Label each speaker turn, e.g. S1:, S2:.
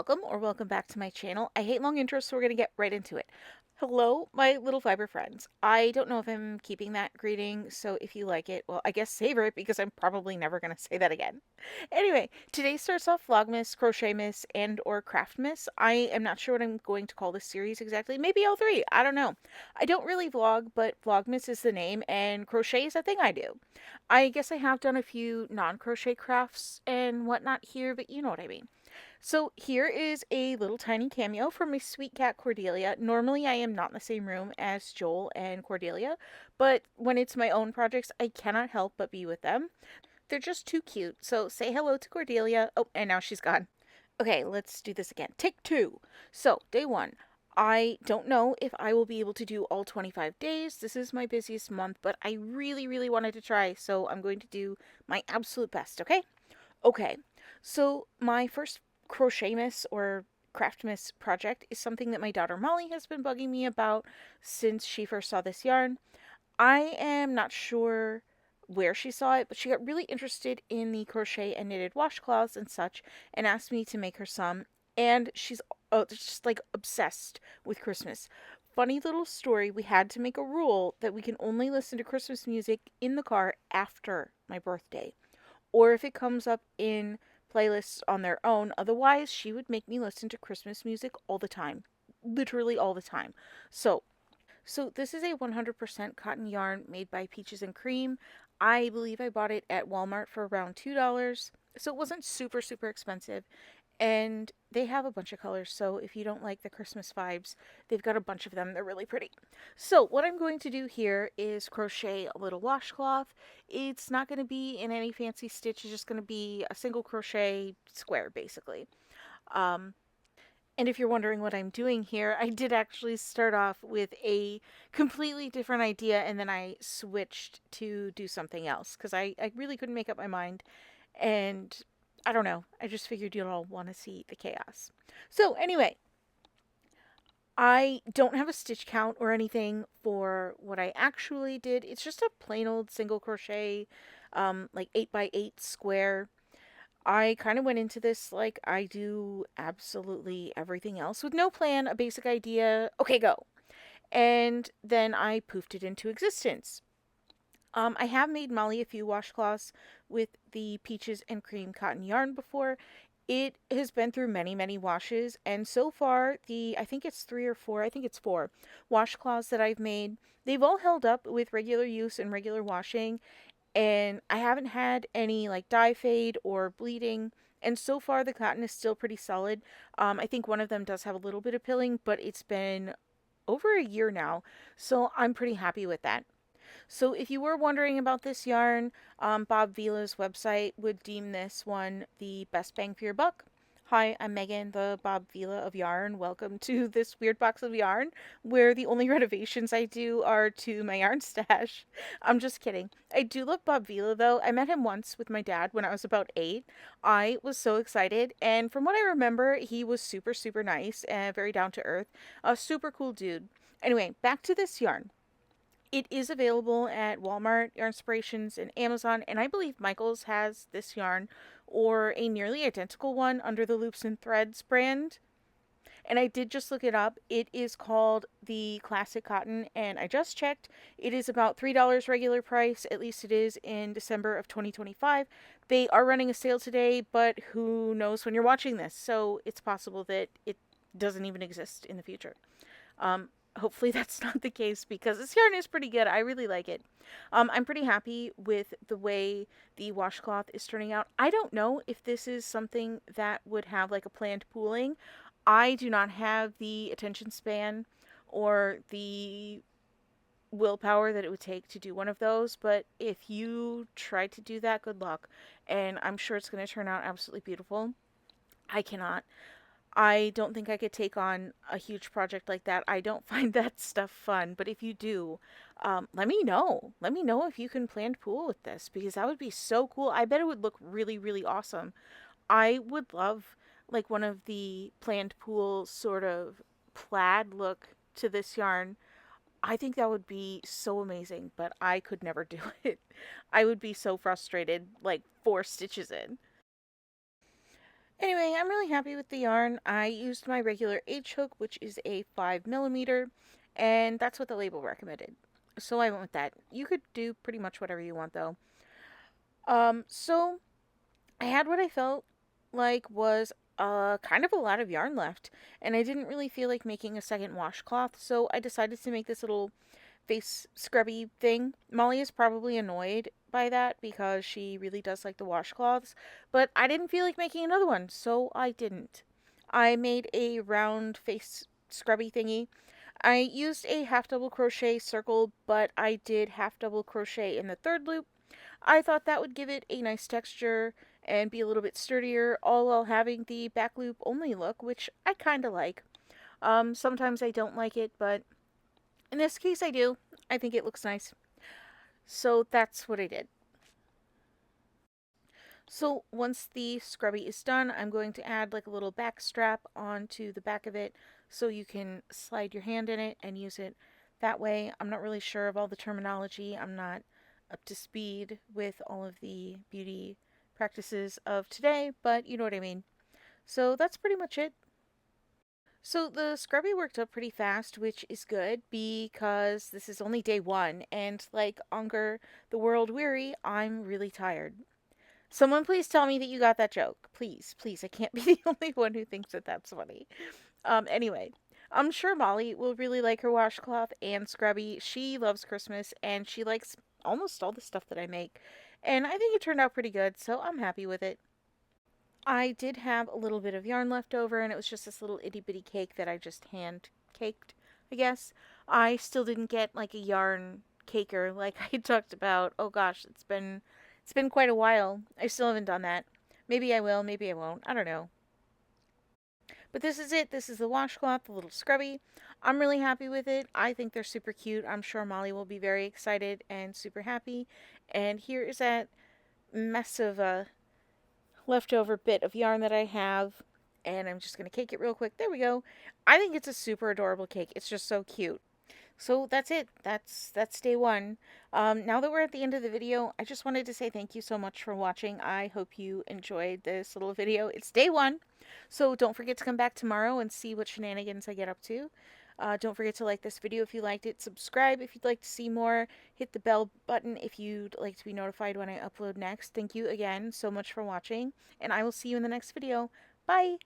S1: welcome or welcome back to my channel. I hate long intros, so we're going to get right into it. Hello, my little fiber friends. I don't know if I'm keeping that greeting, so if you like it, well, I guess savor it because I'm probably never going to say that again. Anyway, today starts off Vlogmas, Crochetmas, and or Craftmas. I am not sure what I'm going to call this series exactly. Maybe all three. I don't know. I don't really vlog, but Vlogmas is the name, and crochet is a thing I do. I guess I have done a few non-crochet crafts and whatnot here, but you know what I mean. So here is a little tiny cameo from my sweet cat Cordelia. Normally I am not in the same room as Joel and Cordelia, but when it's my own projects, I cannot help but be with them. They're just too cute. So say hello to Cordelia. Oh, and now she's gone. Okay, let's do this again. Take two. So, day one. I don't know if I will be able to do all 25 days. This is my busiest month, but I really wanted to try, so I'm going to do my absolute best, okay? Okay, so my first Crochetmas or Craftmas project is something that my daughter Molly has been bugging me about since she first saw this yarn. I am not sure where she saw it, but she got really interested in the crochet and knitted washcloths and such and asked me to make her some. And she's just like obsessed with Christmas. Funny little story, we had to make a rule that we can only listen to Christmas music in the car after my birthday, or if it comes up in playlists on their own. Otherwise, she would make me listen to Christmas music all the time. Literally all the time. So this is a 100% cotton yarn made by Peaches and Cream. I believe I bought it at Walmart for around $2. So it wasn't super expensive. And they have a bunch of colors, so if you don't like the Christmas vibes, they've got a bunch of them. They're really pretty. So what I'm going to do here is crochet a little washcloth. It's not going to be in any fancy stitch. It's just going to be a single crochet square, basically. Um, and if you're wondering what I'm doing here, I did actually start off with a completely different idea, and then I switched to do something else because I really couldn't make up my mind. And I don't know. I just figured you'd all want to see the chaos. So, anyway, I don't have a stitch count or anything for what I actually did. It's just a plain old single crochet, like 8x8 square. I kind of went into this like I do absolutely everything else with no plan, a basic idea. Okay, go. And then I poofed it into existence. I have made Molly a few washcloths with the Peaches and Cream cotton yarn before. It has been through many washes, and so far, I think it's three or four, I think it's four washcloths that I've made. They've all held up with regular use and regular washing, and I haven't had any like dye fade or bleeding. And so far, the cotton is still pretty solid. I think one of them does have a little bit of pilling, but it's been over a year now, so I'm pretty happy with that. So if you were wondering about this yarn, Bob Vila's website would deem this one the best bang for your buck. Hi, I'm Megan, the Bob Vila of yarn. Welcome to this weird box of yarn where the only renovations I do are to my yarn stash. I'm just kidding. I do love Bob Vila though. I met him once with my dad when I was about 8. I was so excited, and from what I remember, he was super nice and very down to earth. A super cool dude. Anyway, back to this yarn. It is available at Walmart, Yarnspirations, and Amazon, and I believe Michaels has this yarn or a nearly identical one under the Loops and Threads brand. And I did just look it up. It is called the Classic Cotton, and I just checked. It is about $3 regular price, at least it is in December of 2025. They are running a sale today, but who knows when you're watching this, so it's possible that it doesn't even exist in the future. Hopefully that's not the case because this yarn is pretty good. I really like it. I'm pretty happy with the way the washcloth is turning out. I don't know if this is something that would have like a planned pooling. I do not have the attention span or the willpower that it would take to do one of those, but if you try to do that, good luck. And I'm sure it's going to turn out absolutely beautiful. I cannot. I don't think I could take on a huge project like that. I don't find that stuff fun. But if you do, let me know. Let me know if you can plan pool with this because that would be so cool. I bet it would look really awesome. I would love like one of the planned pool sort of plaid look to this yarn. I think that would be so amazing, but I could never do it. I would be so frustrated like 4 stitches in. Anyway, I'm really happy with the yarn. I used my regular H hook, which is a 5 millimeter, and that's what the label recommended. So I went with that. You could do pretty much whatever you want though. So I had what I felt like was kind of a lot of yarn left, and I didn't really feel like making a second washcloth, so I decided to make this little face scrubby thing. Molly is probably annoyed by that because she really does like the washcloths, but I didn't feel like making another one, so I didn't. I made a round face scrubby thingy. I used a half double crochet circle, but I did half double crochet in the third loop. I thought that would give it a nice texture and be a little bit sturdier, all while having the back loop only look, which I kind of like. Sometimes I don't like it, but in this case I do. I think it looks nice. So that's what I did. So once the scrubby is done, I'm going to add like a little back strap onto the back of it so you can slide your hand in it and use it that way. I'm not really sure of all the terminology. I'm not up to speed with all of the beauty practices of today, but you know what I mean. So that's pretty much it. So the scrubby worked up pretty fast, which is good because this is only day one, and like Unger the World Weary, I'm really tired. Someone please tell me that you got that joke. Please, please. I can't be the only one who thinks that that's funny. Anyway, I'm sure Molly will really like her washcloth and Scrubby. She loves Christmas and she likes almost all the stuff that I make. And I think it turned out pretty good, so I'm happy with it. I did have a little bit of yarn left over, and it was just this little itty bitty cake that I just hand caked, I guess. I still didn't get like a yarn caker like I talked about. Oh gosh, it's been quite a while. I still haven't done that. Maybe I will, maybe I won't. I don't know. But this is it. This is the washcloth, the little scrubby. I'm really happy with it. I think they're super cute. I'm sure Molly will be very excited and super happy. And here is that mess of leftover bit of yarn that I have, and I'm just going to cake it real quick. There we go. I think it's a super adorable cake. It's just so cute. So that's it. That's day one. Now that we're at the end of the video, I just wanted to say thank you so much for watching. I hope you enjoyed this little video. It's day one, so don't forget to come back tomorrow and see what shenanigans I get up to. Don't forget to like this video if you liked it. Subscribe if you'd like to see more. Hit the bell button if you'd like to be notified when I upload next. Thank you again so much for watching, and I will see you in the next video. Bye!